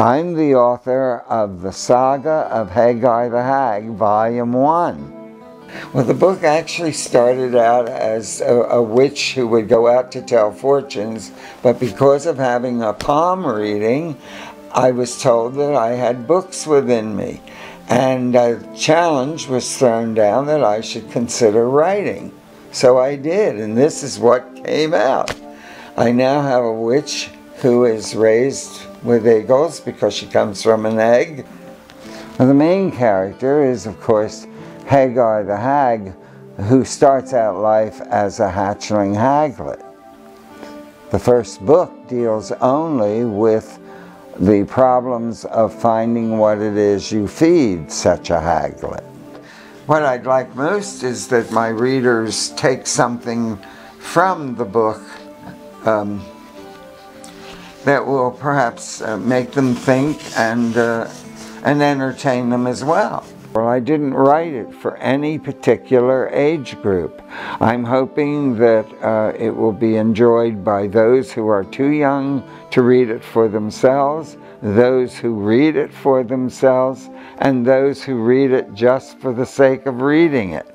I'm the author of the Saga of Hagar the Hag, Volume 1. Well, the book actually started out as a witch who would go out to tell fortunes, but because of having a palm reading, I was told that I had books within me. And a challenge was thrown down that I should consider writing. So I did, and this is what came out. I now have a witch who is raised with eagles because she comes from an egg. Well, the main character is, of course, Hagar the Hag, who starts out life as a hatchling haglet. The first book deals only with the problems of finding what it is you feed such a haglet. What I'd like most is that my readers take something from the book that will perhaps make them think and entertain them as well. Well, I didn't write it for any particular age group. I'm hoping that it will be enjoyed by those who are too young to read it for themselves, those who read it for themselves, and those who read it just for the sake of reading it.